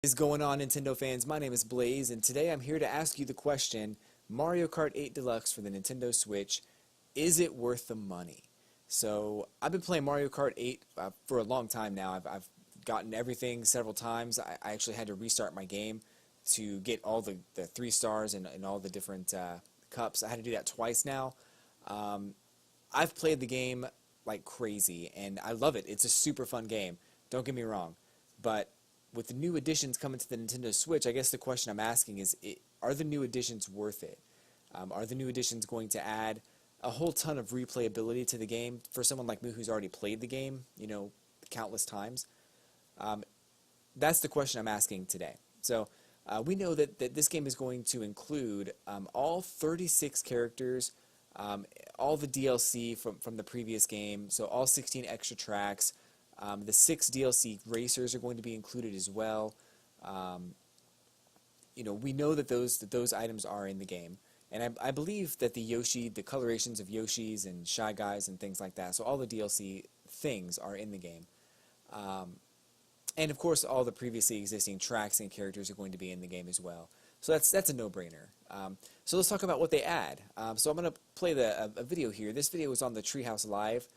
What is going on, Nintendo fans? My name is Blaze, and today I'm here to ask you the question, Mario Kart 8 Deluxe for the Nintendo Switch, is it worth the money? So, I've been playing Mario Kart 8 for a long time now. I've gotten everything several times. I actually had to restart my game to get all the 3 stars and all the different cups. I had to do that twice now. Um, I've played the game like crazy, and I love it. It's a super fun game. Don't get me wrong. But with the new additions coming to the Nintendo Switch, I guess the question I'm asking is, are the new additions worth it? Are the new additions going to add a whole ton of replayability to the game for someone like me who's already played the game, countless times? That's the question I'm asking today. So we know that this game is going to include all 36 characters, all the DLC from the previous game, so all 16 extra tracks. The 6 DLC racers are going to be included as well. We know that those items are in the game, and I believe that the colorations of Yoshis and Shy Guys and things like that. So all the DLC things are in the game, and of course all the previously existing tracks and characters are going to be in the game as well. So that's a no-brainer. So let's talk about what they add. So I'm going to play a video here. This video was on the Treehouse Live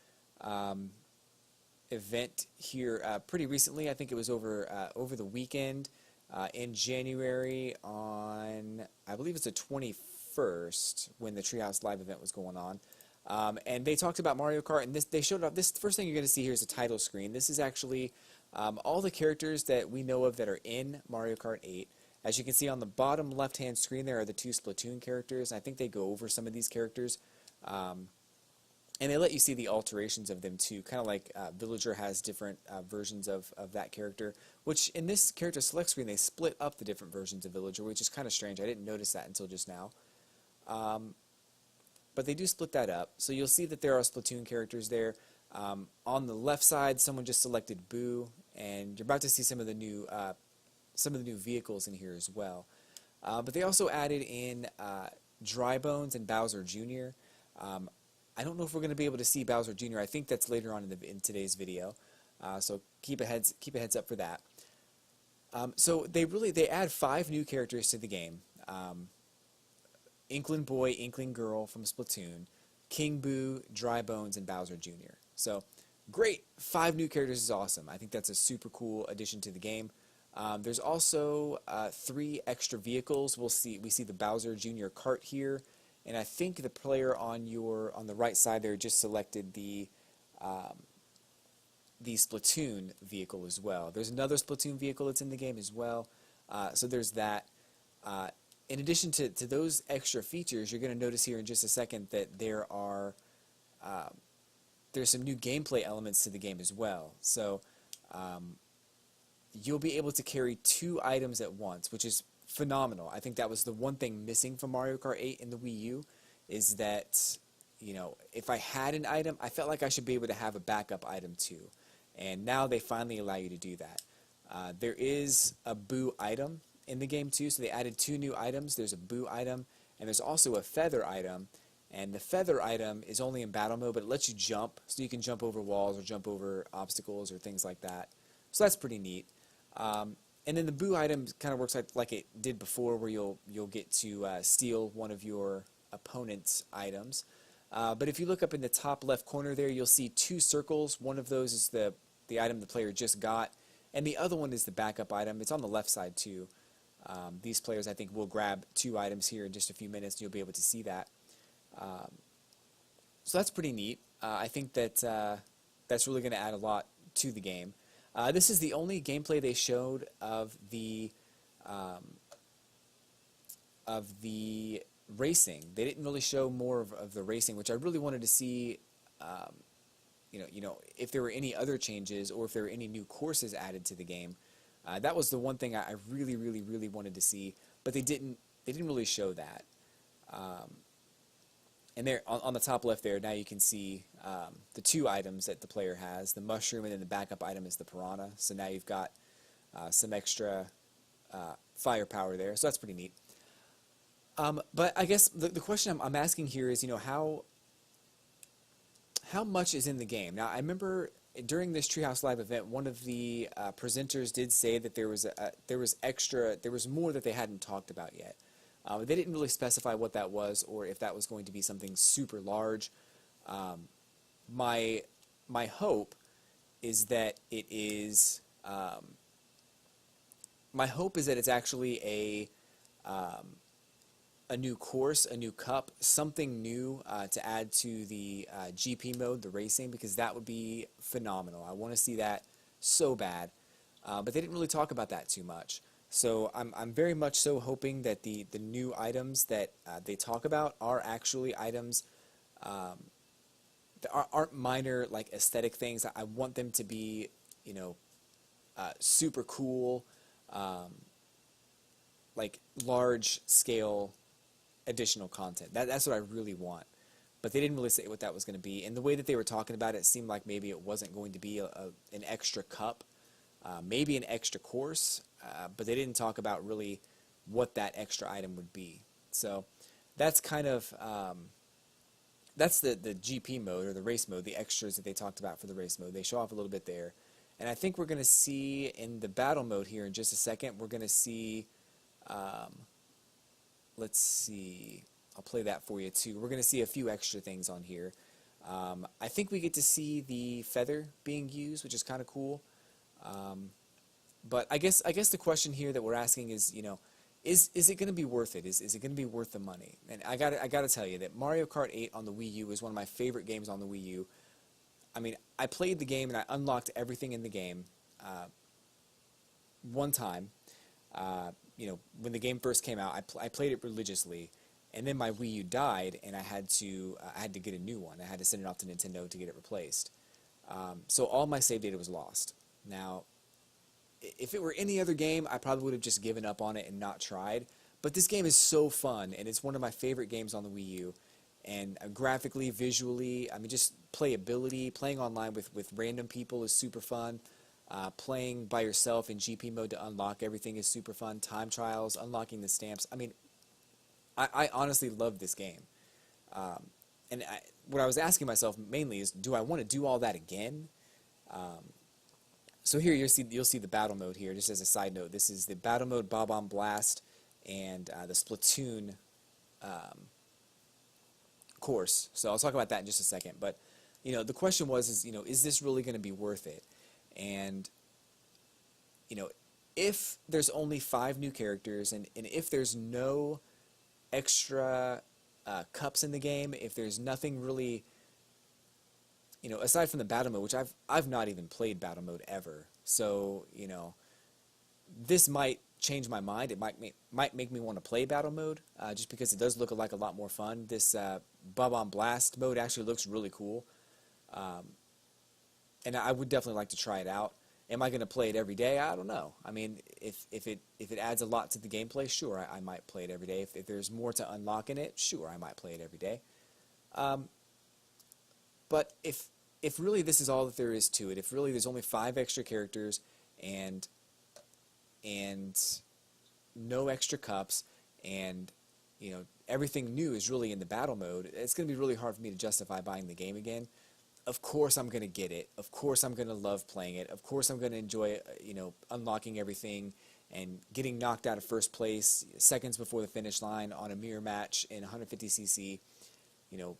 event here pretty recently. I think it was over the weekend in January on, I believe it's the 21st when the Treehouse Live event was going on. And they talked about Mario Kart, and they showed up. This first thing you're going to see here is a title screen. This is actually all the characters that we know of that are in Mario Kart 8. As you can see on the bottom left-hand screen, there are the 2 Splatoon characters. I think they go over some of these characters. And they let you see the alterations of them too, kind of like Villager has different versions of that character, which in this character select screen they split up the different versions of Villager, which is kind of strange. I didn't notice that until just now. But they do split that up, so you'll see that there are Splatoon characters there. On the left side, someone just selected Boo, and you're about to see some of the new vehicles in here as well. But they also added in Dry Bones and Bowser Jr. I don't know if we're going to be able to see Bowser Jr. I think that's later on in today's video, so keep a heads up for that. So they add 5 new characters to the game: Inkling Boy, Inkling Girl from Splatoon, King Boo, Dry Bones, and Bowser Jr. So great, 5 new characters is awesome. I think that's a super cool addition to the game. There's also 3 extra vehicles. We see the Bowser Jr. cart here. And I think the player on the right side there just selected the Splatoon vehicle as well. There's another Splatoon vehicle that's in the game as well. So there's that. In addition to those extra features, you're going to notice here in just a second that there's some new gameplay elements to the game as well. So you'll be able to carry 2 items at once, which is phenomenal. I think that was the one thing missing from Mario Kart 8 in the Wii U, is that, if I had an item, I felt like I should be able to have a backup item too. And now they finally allow you to do that. There is a Boo item in the game too, so they added 2 new items. There's a Boo item, and there's also a Feather item. And the Feather item is only in battle mode, but it lets you jump, so you can jump over walls or jump over obstacles or things like that. So that's pretty neat. And then the Boo item kind of works like it did before, where you'll get to steal one of your opponent's items. But if you look up in the top left corner there, you'll see 2 circles. One of those is the item the player just got, and the other one is the backup item. It's on the left side too. These players, I think, will grab 2 items here in just a few minutes, and you'll be able to see that. So that's pretty neat. I think that that's really going to add a lot to the game. This is the only gameplay they showed of the racing. They didn't really show more of the racing, which I really wanted to see. If there were any other changes or if there were any new courses added to the game. That was the one thing I really, really, really wanted to see, but they didn't really show that. And there on the top left there, now you can see the 2 items that the player has, the mushroom, and then the backup item is the piranha. So now you've got some extra firepower there, so that's pretty neat. But I guess the question I'm asking here is, how much is in the game? Now, I remember during this Treehouse Live event, one of the presenters did say that there was more that they hadn't talked about yet. They didn't really specify what that was or if that was going to be something super large. My hope is that it is. My hope is that it's actually a new course, a new cup, something new to add to the GP mode, the racing, because that would be phenomenal. I want to see that so bad, but they didn't really talk about that too much. So I'm very much so hoping that the new items that they talk about are actually items that aren't minor like aesthetic things. I want them to be, you know, super cool, like large scale additional content. That's what I really want. But they didn't really say what that was going to be. And the way that they were talking about it, it seemed like maybe it wasn't going to be an extra cup, maybe an extra course, but they didn't talk about really what that extra item would be. So that's kind of, that's the GP mode or the race mode, the extras that they talked about for the race mode. They show off a little bit there. And I think we're going to see in the battle mode here in just a second, we're going to see, let's see, I'll play that for you too. We're going to see a few extra things on here. I think we get to see the feather being used, which is kind of cool. But I guess the question here that we're asking is, you know, is it going to be worth it? Is it going to be worth the money? And I got to tell you that Mario Kart 8 on the Wii U is one of my favorite games on the Wii U. I mean, I played the game and I unlocked everything in the game one time. You know, when the game first came out, I played it religiously, and then my Wii U died, and I had to get a new one. I had to send it off to Nintendo to get it replaced. So all my save data was lost. Now, if it were any other game, I probably would have just given up on it and not tried. But this game is so fun, and it's one of my favorite games on the Wii U. And graphically, visually, I mean, just playability, playing online with random people is super fun. Playing by yourself in GP mode to unlock everything is super fun. Time trials, unlocking the stamps. I mean, I honestly love this game. And what I was asking myself mainly is, do I want to do all that again? So here you'll see the battle mode here. Just as a side note, this is the battle mode Bob-omb Blast and the Splatoon course. So I'll talk about that in just a second. But you know, the question was, you know, is this really going to be worth it? And you know, if there's only 5 new characters, and if there's no extra cups in the game, if there's nothing really, you know, aside from the battle mode, which I've not even played battle mode ever, so you know, this might change my mind. It might make me want to play battle mode, just because it does look like a lot more fun. This Bob-omb Blast mode actually looks really cool, and I would definitely like to try it out. Am I going to play it every day? I don't know. I mean, if it adds a lot to the gameplay, sure, I might play it every day. If there's more to unlock in it, sure, I might play it every day. But if really this is all that there is to it, if really there's only 5 extra characters and no extra cups, and you know, everything new is really in the battle mode, it's going to be really hard for me to justify buying the game again. Of course I'm going to get it. Of course I'm going to love playing it. Of course I'm going to enjoy, you know, unlocking everything and getting knocked out of first place seconds before the finish line on a mirror match in 150cc, you know,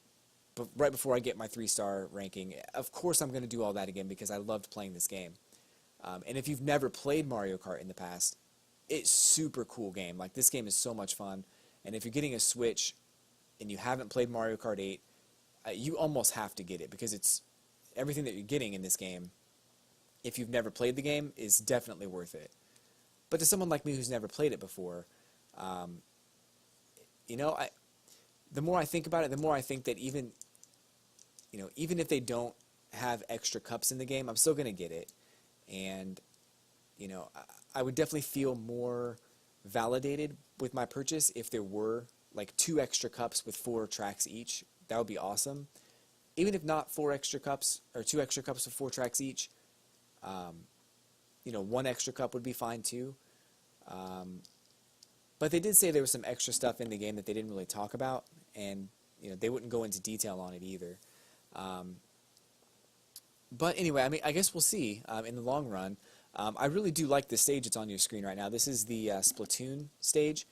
but right before I get my 3-star ranking. Of course I'm going to do all that again because I loved playing this game. And if you've never played Mario Kart in the past, it's super cool game. Like, this game is so much fun. And if you're getting a Switch and you haven't played Mario Kart 8, you almost have to get it, because it's everything that you're getting in this game, if you've never played the game, is definitely worth it. But to someone like me who's never played it before, you know, the more I think about it, the more I think that even if they don't have extra cups in the game, I'm still going to get it. And, you know, I would definitely feel more validated with my purchase if there were like 2 extra cups with 4 tracks each. That would be awesome. Even if not 4 extra cups or 2 extra cups with 4 tracks each, you know, 1 extra cup would be fine too. But they did say there was some extra stuff in the game that they didn't really talk about, and you know, they wouldn't go into detail on it either. But anyway, I mean, I guess we'll see in the long run. I really do like the stage that's on your screen right now. This is the Splatoon stage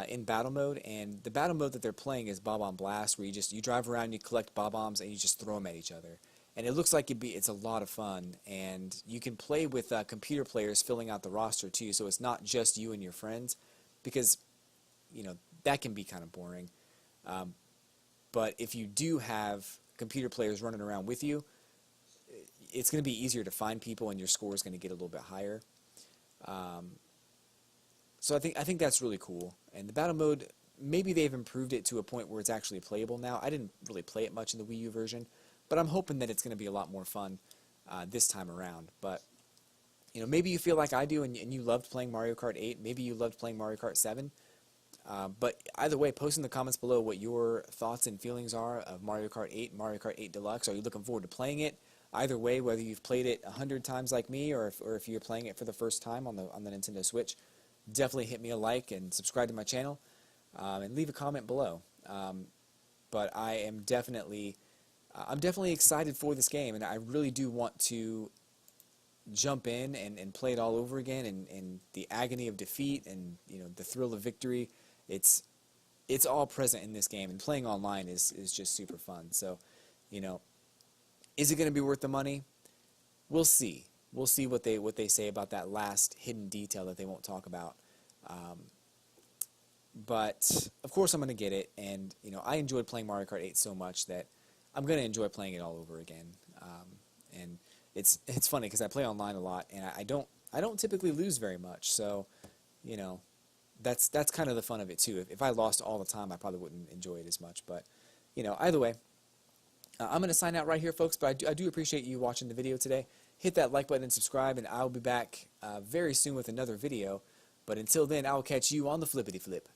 in battle mode, and the battle mode that they're playing is Bob on Blast, where you drive around, you collect bob-ombs, and you just throw them at each other. And it looks like it's a lot of fun, and you can play with computer players filling out the roster too, so it's not just you and your friends, because that can be kind of boring. But if you do have computer players running around with you, it's going to be easier to find people, and your score is going to get a little bit higher. So I think that's really cool. And the battle mode, maybe they've improved it to a point where it's actually playable now. I didn't really play it much in the Wii U version, but I'm hoping that it's going to be a lot more fun this time around. But maybe you feel like I do, and you loved playing Mario Kart 8. Maybe you loved playing Mario Kart 7. But either way, post in the comments below what your thoughts and feelings are of Mario Kart 8 and Mario Kart 8 Deluxe. Are you looking forward to playing it? Either way, whether you've played it 100 times like me, or if you're playing it for the first time on the Nintendo Switch, definitely hit me a like and subscribe to my channel, and leave a comment below. But I'm definitely excited for this game, and I really do want to jump in and play it all over again, and the agony of defeat and the thrill of victory. It's all present in this game, and playing online is just super fun. So, is it going to be worth the money? We'll see. We'll see what they say about that last hidden detail that they won't talk about. But of course I'm going to get it, and I enjoyed playing Mario Kart 8 so much that I'm going to enjoy playing it all over again. And it's funny because I play online a lot, and I don't typically lose very much. So that's kind of the fun of it too. If I lost all the time, I probably wouldn't enjoy it as much. But either way, I'm going to sign out right here, folks. But I do appreciate you watching the video today. Hit that like button and subscribe, and I'll be back very soon with another video. But until then, I'll catch you on the flippity flip.